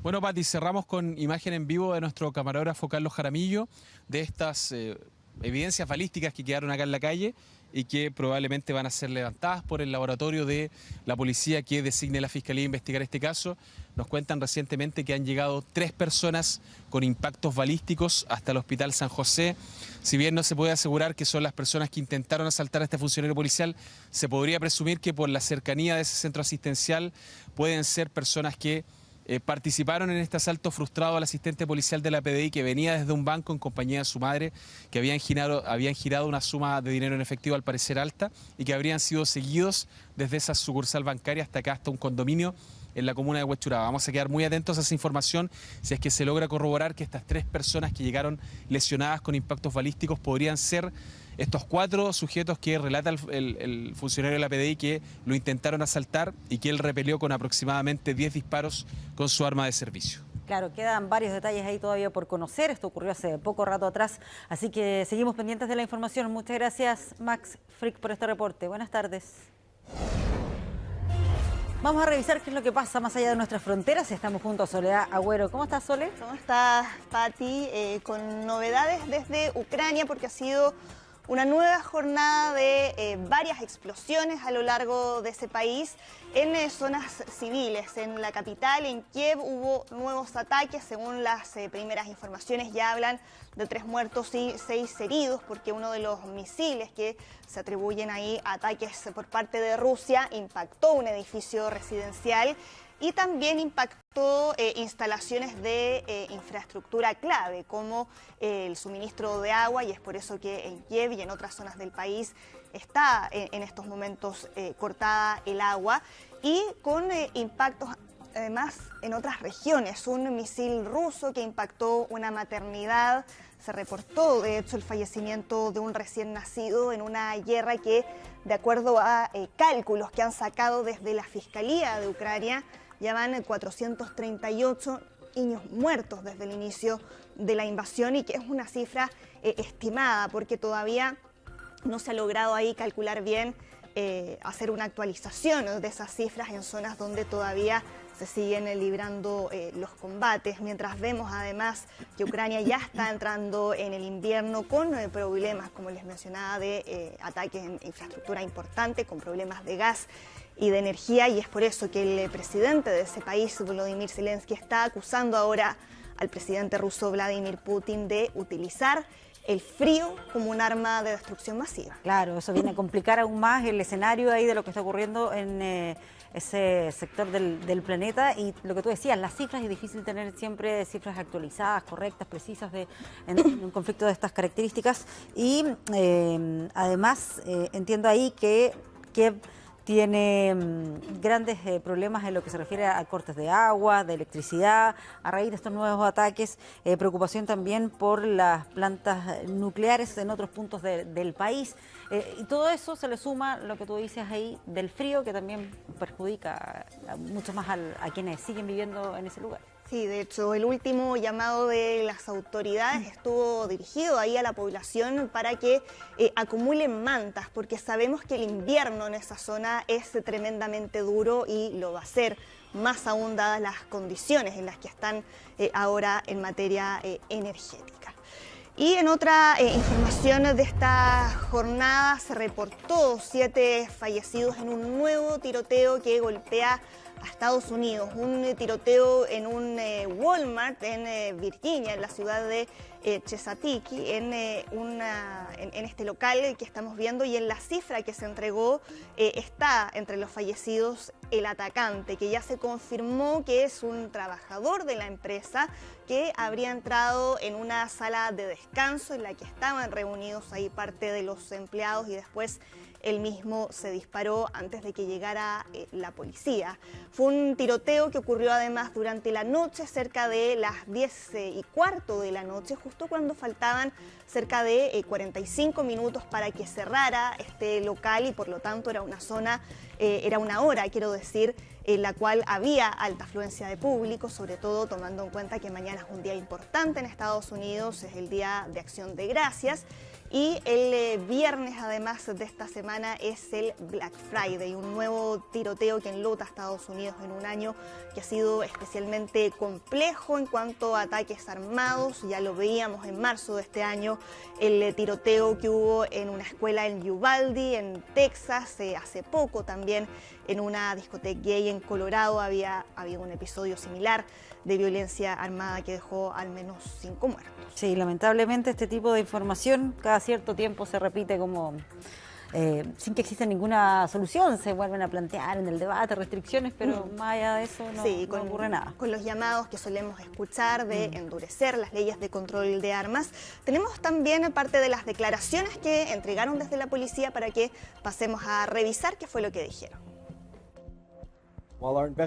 Speaker 16: Bueno, Pati, cerramos con imagen en vivo de nuestro camarógrafo Carlos Jaramillo de estas evidencias balísticas que quedaron acá en la calle y que probablemente van a ser levantadas por el laboratorio de la policía que designe la Fiscalía a investigar este caso. Nos cuentan recientemente que han llegado 3 personas con impactos balísticos hasta el Hospital San José. Si bien no se puede asegurar que son las personas que intentaron asaltar a este funcionario policial, se podría presumir que por la cercanía de ese centro asistencial pueden ser personas que participaron en este asalto frustrado al asistente policial de la PDI que venía desde un banco en compañía de su madre, que habían girado una suma de dinero en efectivo al parecer alta y que habrían sido seguidos desde esa sucursal bancaria hasta acá, hasta un condominio en la comuna de Huechuraba. Vamos a quedar muy atentos a esa información si es que se logra corroborar que estas 3 personas que llegaron lesionadas con impactos balísticos podrían ser estos 4 sujetos que relata el funcionario de la PDI que lo intentaron asaltar y que él repelió con aproximadamente 10 disparos con su arma de servicio.
Speaker 2: Claro, quedan varios detalles ahí todavía por conocer. Esto ocurrió hace poco rato atrás, así que seguimos pendientes de la información. Muchas gracias, Max Frick, por este reporte. Buenas tardes. Vamos a revisar qué es lo que pasa más allá de nuestras fronteras. Estamos junto a Soledad Agüero. ¿Cómo estás, Sole?
Speaker 4: ¿Cómo estás, Pati? Con novedades desde Ucrania, porque ha sido una nueva jornada de varias explosiones a lo largo de ese país en zonas civiles. En la capital, en Kiev, hubo nuevos ataques. Según las primeras informaciones, ya hablan de 3 muertos y 6 heridos, porque uno de los misiles que se atribuyen ahí a ataques por parte de Rusia impactó un edificio residencial y también impactó instalaciones de infraestructura clave, como el suministro de agua, y es por eso que en Kiev y en otras zonas del país está en estos momentos cortada el agua, y con impactos además en otras regiones. Un misil ruso que impactó una maternidad. Se reportó, de hecho, el fallecimiento de un recién nacido en una guerra que, de acuerdo a cálculos que han sacado desde la Fiscalía de Ucrania, ya van 438 niños muertos desde el inicio de la invasión, y que es una cifra estimada porque todavía no se ha logrado ahí calcular bien, hacer una actualización de esas cifras en zonas donde todavía se siguen librando los combates, mientras vemos además que Ucrania ya está entrando en el invierno con problemas, como les mencionaba, de ataques en infraestructura importante, con problemas de gas y de energía, y es por eso que el presidente de ese país, Volodymyr Zelensky, está acusando ahora al presidente ruso Vladimir Putin de utilizar el frío como un arma de destrucción masiva.
Speaker 2: Claro, eso viene a complicar aún más el escenario ahí de lo que está ocurriendo en ese sector del planeta, y lo que tú decías, las cifras, es difícil tener siempre cifras actualizadas, correctas, precisas en un conflicto de estas características, y además entiendo ahí que tiene grandes problemas en lo que se refiere a cortes de agua, de electricidad, a raíz de estos nuevos ataques, preocupación también por las plantas nucleares en otros puntos del país. Y todo eso se le suma lo que tú dices ahí del frío, que también perjudica mucho más a quienes siguen viviendo en ese lugar.
Speaker 4: Sí, de hecho, el último llamado de las autoridades estuvo dirigido ahí a la población para que acumulen mantas, porque sabemos que el invierno en esa zona es tremendamente duro y lo va a ser, más aún dadas las condiciones en las que están ahora en materia energética. Y en otra información de esta jornada se reportó 7 fallecidos en un nuevo tiroteo que golpea a Estados Unidos, un tiroteo en un Walmart en Virginia, en la ciudad de Chesapeake, en este local que estamos viendo, y en la cifra que se entregó está entre los fallecidos el atacante, que ya se confirmó que es un trabajador de la empresa que habría entrado en una sala de descanso en la que estaban reunidos ahí parte de los empleados, y después él mismo se disparó antes de que llegara la policía. Fue un tiroteo que ocurrió además durante la noche, cerca de las 10:15 de la noche, justo cuando faltaban cerca de 45 minutos para que cerrara este local, y por lo tanto era una hora, quiero decir, en la cual había alta afluencia de público, sobre todo tomando en cuenta que mañana es un día importante en Estados Unidos, es el Día de Acción de Gracias. Y el viernes, además de esta semana, es el Black Friday, un nuevo tiroteo que enluta a Estados Unidos en un año que ha sido especialmente complejo en cuanto a ataques armados. Ya lo veíamos en marzo de este año, el tiroteo que hubo en una escuela en Uvalde, en Texas, hace poco también en una discoteca gay en Colorado había habido un episodio similar de violencia armada que dejó al menos 5 muertos.
Speaker 2: Sí, lamentablemente este tipo de información cada cierto tiempo se repite como sin que exista ninguna solución. Se vuelven a plantear en el debate restricciones, pero más allá de eso no ocurre nada.
Speaker 4: Con los llamados que solemos escuchar de endurecer las leyes de control de armas, tenemos también parte de las declaraciones que entregaron desde la policía para que pasemos a revisar qué fue lo que dijeron.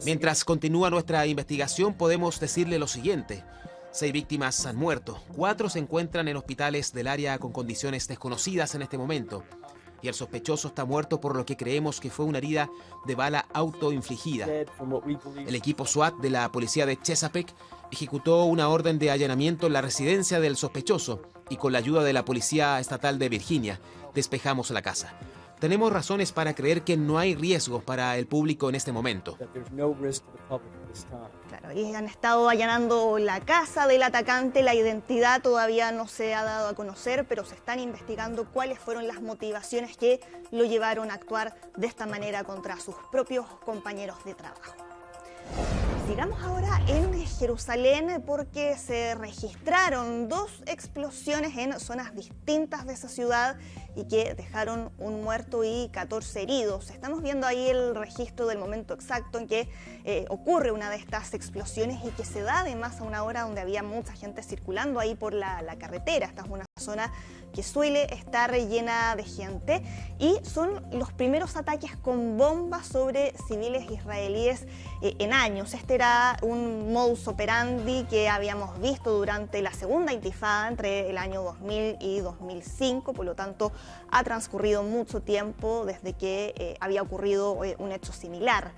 Speaker 5: Mientras continúa nuestra investigación, podemos decirle lo siguiente. 6 víctimas han muerto, 4 se encuentran en hospitales del área con condiciones desconocidas en este momento. Y el sospechoso está muerto, por lo que creemos que fue una herida de bala autoinfligida. El equipo SWAT de la policía de Chesapeake ejecutó una orden de allanamiento en la residencia del sospechoso, y con la ayuda de la Policía Estatal de Virginia despejamos la casa. Tenemos razones para creer que no hay riesgos para el público en este momento.
Speaker 4: Claro, y han estado allanando la casa del atacante. La identidad todavía no se ha dado a conocer, pero se están investigando cuáles fueron las motivaciones que lo llevaron a actuar de esta manera contra sus propios compañeros de trabajo. Sigamos ahora en Jerusalén, porque se registraron 2 explosiones en zonas distintas de esa ciudad y que dejaron un muerto y 14 heridos. Estamos viendo ahí el registro del momento exacto en que ocurre una de estas explosiones, y que se da además a una hora donde había mucha gente circulando ahí por la carretera. Esta es una zona que suele estar llena de gente, y son los primeros ataques con bombas sobre civiles israelíes en años. Este era un modus operandi que habíamos visto durante la segunda intifada entre el año 2000 y 2005, por lo tanto ha transcurrido mucho tiempo desde que había ocurrido un hecho similar.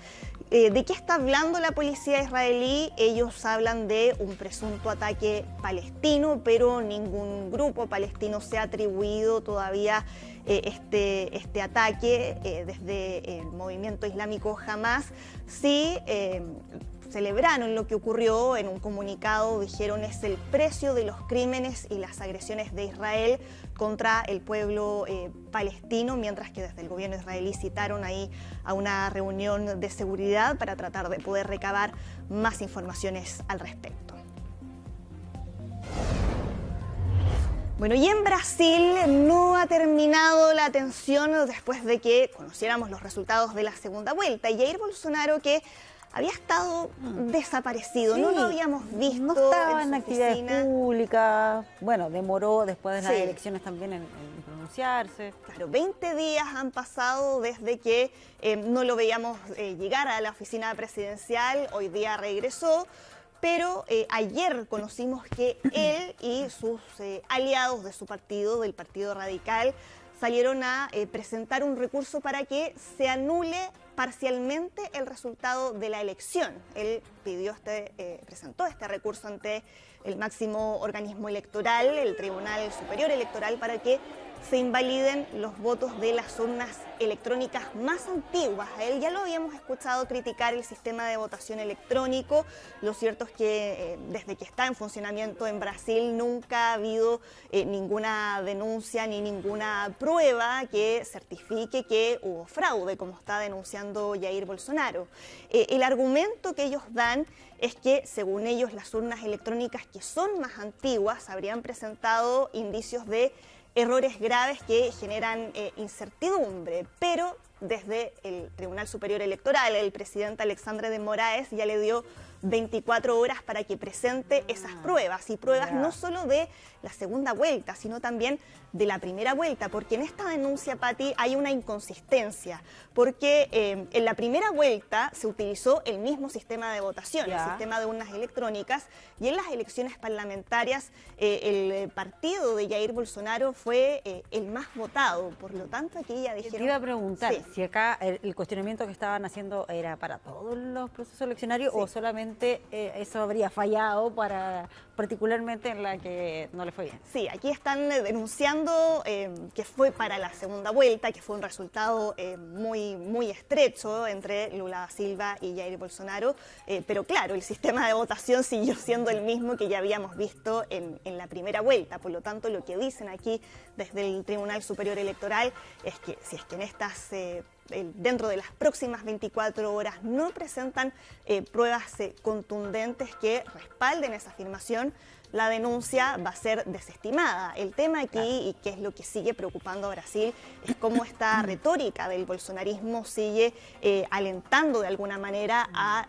Speaker 4: ¿De qué está hablando la policía israelí? Ellos hablan de un presunto ataque palestino, pero ningún grupo palestino se ha atribuido todavía este ataque desde el movimiento islámico Hamas. Sí celebraron lo que ocurrió. En un comunicado dijeron: es el precio de los crímenes y las agresiones de Israel contra el pueblo palestino, mientras que desde el gobierno israelí citaron ahí a una reunión de seguridad para tratar de poder recabar más informaciones al respecto. Bueno, y en Brasil no ha terminado la tensión después de que conociéramos los resultados de la segunda vuelta. Jair Bolsonaro, que había estado desaparecido,
Speaker 2: sí,
Speaker 4: no lo habíamos visto.
Speaker 2: No estaba en
Speaker 4: su
Speaker 2: actividades
Speaker 4: oficina
Speaker 2: públicas. Bueno, demoró después de las elecciones también en pronunciarse.
Speaker 4: Claro, 20 días han pasado desde que no lo veíamos llegar a la oficina presidencial, hoy día regresó, pero ayer conocimos que él y sus aliados de su partido, del Partido Radical, salieron a presentar un recurso para que se anule parcialmente el resultado de la elección. Él presentó este recurso ante el máximo organismo electoral, el Tribunal Superior Electoral, para que se invaliden los votos de las urnas electrónicas más antiguas. A él ya lo habíamos escuchado criticar el sistema de votación electrónico. Lo cierto es que desde que está en funcionamiento en Brasil nunca ha habido ninguna denuncia ni ninguna prueba que certifique que hubo fraude, como está denunciando Jair Bolsonaro. El argumento que ellos dan es que, según ellos, las urnas electrónicas que son más antiguas habrían presentado indicios de errores graves que generan incertidumbre, pero desde el Tribunal Superior Electoral, el presidente Alexandre de Moraes ya le dio 24 horas para que presente esas pruebas, y pruebas no solo de la segunda vuelta, sino también de la primera vuelta, porque en esta denuncia, Pati, hay una inconsistencia, porque en la primera vuelta se utilizó el mismo sistema de votación, el sistema de urnas electrónicas, y en las elecciones parlamentarias el partido de Jair Bolsonaro fue el más votado, por lo tanto aquí ya dijeron...
Speaker 2: Te iba a preguntar si acá el cuestionamiento que estaban haciendo era para todos los procesos eleccionarios o solamente eso habría fallado particularmente en la que no le fue bien.
Speaker 4: Sí, aquí están denunciando que fue para la segunda vuelta, que fue un resultado muy estrecho entre Lula da Silva y Jair Bolsonaro, pero claro, el sistema de votación siguió siendo el mismo que ya habíamos visto en la primera vuelta. Por lo tanto, lo que dicen aquí desde el Tribunal Superior Electoral es que si es que en estas... dentro de las próximas 24 horas no presentan pruebas contundentes que respalden esa afirmación, la denuncia va a ser desestimada. El tema aquí, y que es lo que sigue preocupando a Brasil, es cómo esta retórica del bolsonarismo sigue alentando de alguna manera a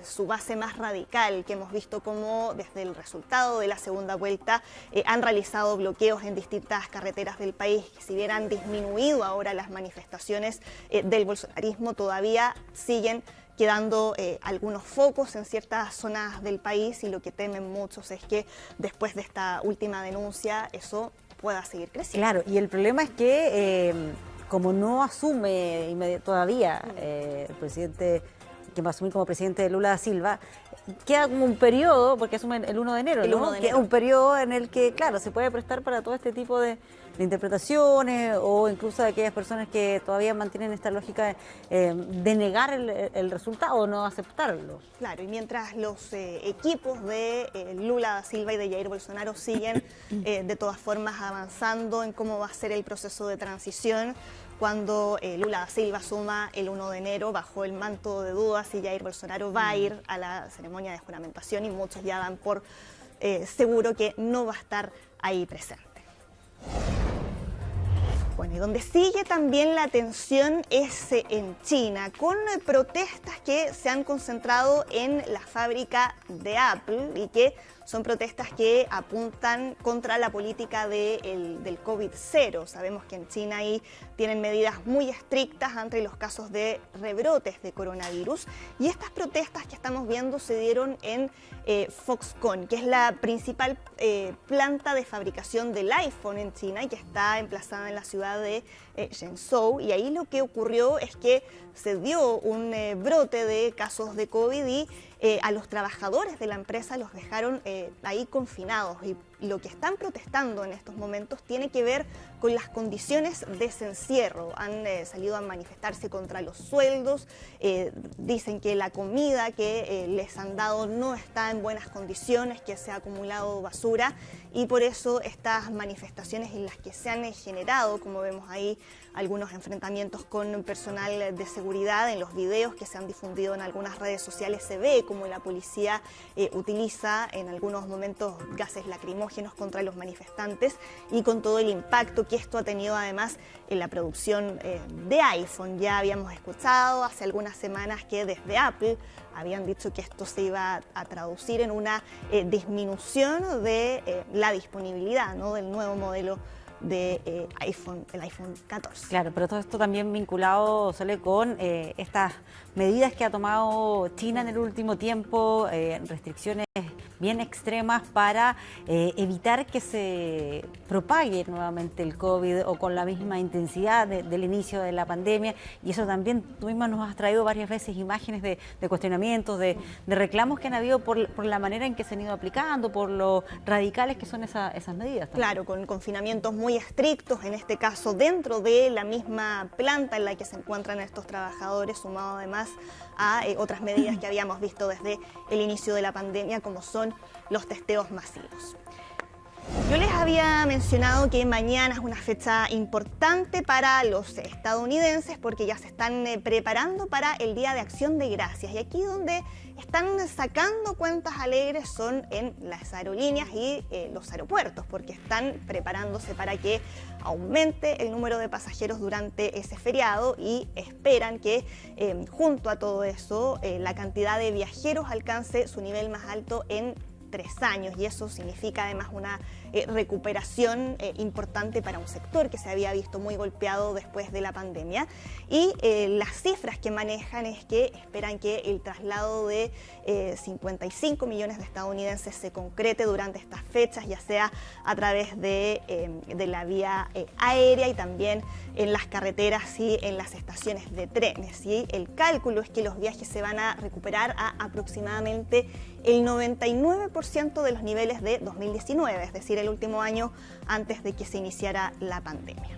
Speaker 4: su base más radical, que hemos visto cómo desde el resultado de la segunda vuelta han realizado bloqueos en distintas carreteras del país, que si bien han disminuido ahora las manifestaciones del bolsonarismo, todavía siguen quedando algunos focos en ciertas zonas del país, y lo que temen muchos es que después de esta última denuncia eso pueda seguir creciendo.
Speaker 2: Claro, y el problema es que como no asume todavía el presidente, que va a asumir como presidente de Lula da Silva, queda como un periodo, porque asume el 1 de enero,
Speaker 4: el 1 de enero.
Speaker 2: Queda un periodo en el que, claro, se puede prestar para todo este tipo de interpretaciones, o incluso de aquellas personas que todavía mantienen esta lógica de negar el resultado o no aceptarlo.
Speaker 4: Claro, y mientras los equipos de Lula da Silva y de Jair Bolsonaro siguen de todas formas avanzando en cómo va a ser el proceso de transición, cuando Lula da Silva asuma el 1 de enero bajo el manto de dudas si Jair Bolsonaro va a ir a la ceremonia de juramentación, y muchos ya dan por seguro que no va a estar ahí presente. Bueno, y donde sigue también la tensión es en China, con protestas que se han concentrado en la fábrica de Apple y que son protestas que apuntan contra la política del COVID-0. Sabemos que en China ahí tienen medidas muy estrictas ante los casos de rebrotes de coronavirus, y estas protestas que estamos viendo se dieron en Foxconn, que es la principal planta de fabricación del iPhone en China y que está emplazada en la ciudad de Zhengzhou, y ahí lo que ocurrió es que se dio un brote de casos de COVID y a los trabajadores de la empresa los dejaron ahí confinados, y lo que están protestando en estos momentos tiene que ver con las condiciones de ese encierro. Han salido a manifestarse contra los sueldos, dicen que la comida que les han dado no está en buenas condiciones, que se ha acumulado basura, y por eso estas manifestaciones en las que se han generado, como vemos ahí, algunos enfrentamientos con personal de seguridad. En los videos que se han difundido en algunas redes sociales se ve como la policía utiliza en algunos momentos gases lacrimógenos contra los manifestantes, y con todo el impacto que esto ha tenido además en la producción de iPhone. Ya habíamos escuchado hace algunas semanas que desde Apple habían dicho que esto se iba a traducir en una disminución de la disponibilidad, ¿no?, del nuevo modelo de el iPhone 14.
Speaker 2: Claro, pero todo esto también vinculado, Sole, con estas medidas que ha tomado China en el último tiempo, restricciones bien extremas para evitar que se propague nuevamente el COVID o con la misma intensidad del inicio de la pandemia. Y eso también tú misma nos has traído varias veces imágenes de cuestionamientos, de reclamos que han habido por la manera en que se han ido aplicando, por lo radicales que son esas medidas también.
Speaker 4: Claro, con confinamientos muy estrictos, en este caso dentro de la misma planta en la que se encuentran estos trabajadores, sumado además a otras medidas que habíamos visto desde el inicio de la pandemia, como son los testeos masivos. Yo les había mencionado que mañana es una fecha importante para los estadounidenses porque ya se están preparando para el Día de Acción de Gracias. Y aquí donde están sacando cuentas alegres son en las aerolíneas y los aeropuertos, porque están preparándose para que aumente el número de pasajeros durante ese feriado y esperan que junto a todo eso la cantidad de viajeros alcance su nivel más alto en 3 años, y eso significa además una recuperación importante para un sector que se había visto muy golpeado después de la pandemia. Y las cifras que manejan es que esperan que el traslado de 55 millones de estadounidenses se concrete durante estas fechas, ya sea a través de la vía aérea y también en las carreteras y en las estaciones de trenes. Y el cálculo es que los viajes se van a recuperar a aproximadamente el 99% de los niveles de 2019, es decir, el último año antes de que se iniciara la pandemia.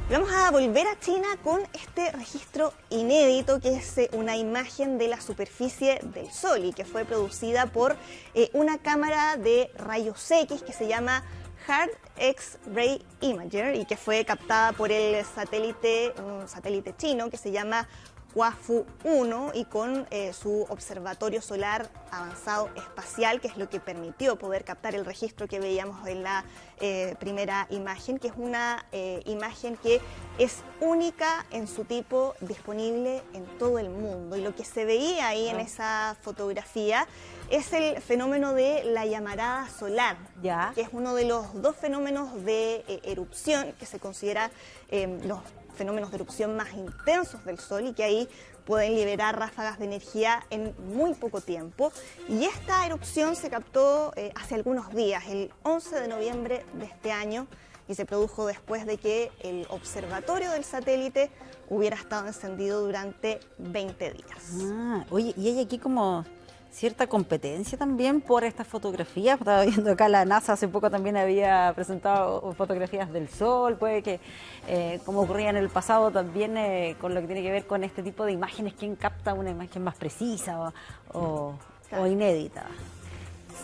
Speaker 4: Vamos a volver a China con este registro inédito, que es una imagen de la superficie del Sol y que fue producida por una cámara de rayos X que se llama Hard X-Ray Imager y que fue captada por el satélite, un satélite chino que se llama Huafu 1 y con su observatorio solar avanzado espacial, que es lo que permitió poder captar el registro que veíamos en la primera imagen, que es una imagen que es única en su tipo, disponible en todo el mundo. Y lo que se veía ahí en esa fotografía es el fenómeno de la llamarada solar, que es uno de los 2 fenómenos de erupción que se considera los fenómenos de erupción más intensos del Sol y que ahí pueden liberar ráfagas de energía en muy poco tiempo. Y esta erupción se captó hace algunos días, el 11 de noviembre de este año, y se produjo después de que el observatorio del satélite hubiera estado encendido durante 20 días.
Speaker 2: Oye, y hay aquí como cierta competencia también por estas fotografías. Estaba viendo acá la NASA hace poco también había presentado fotografías del Sol, puede que como ocurría en el pasado también con lo que tiene que ver con este tipo de imágenes, ¿quién capta una imagen más precisa o inédita?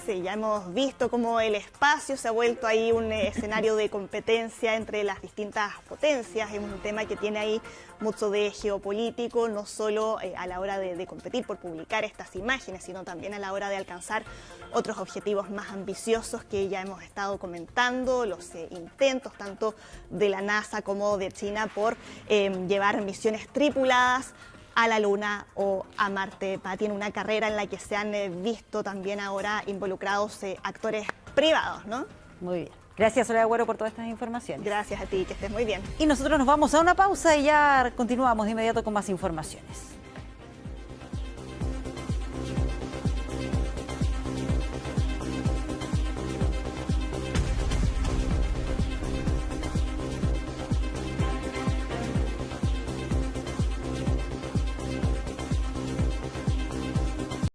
Speaker 4: Sí, ya hemos visto cómo el espacio se ha vuelto ahí un escenario de competencia entre las distintas potencias. Es un tema que tiene ahí mucho de geopolítico, no solo a la hora de competir por publicar estas imágenes, sino también a la hora de alcanzar otros objetivos más ambiciosos que ya hemos estado comentando, los intentos tanto de la NASA como de China por llevar misiones tripuladas a la Luna o a Marte. Tiene una carrera en la que se han visto también ahora involucrados actores privados, ¿no?
Speaker 2: Muy bien. Gracias, Soledad Agüero, por todas estas informaciones.
Speaker 4: Gracias a ti, que estés muy bien.
Speaker 2: Y nosotros nos vamos a una pausa y ya continuamos de inmediato con más informaciones.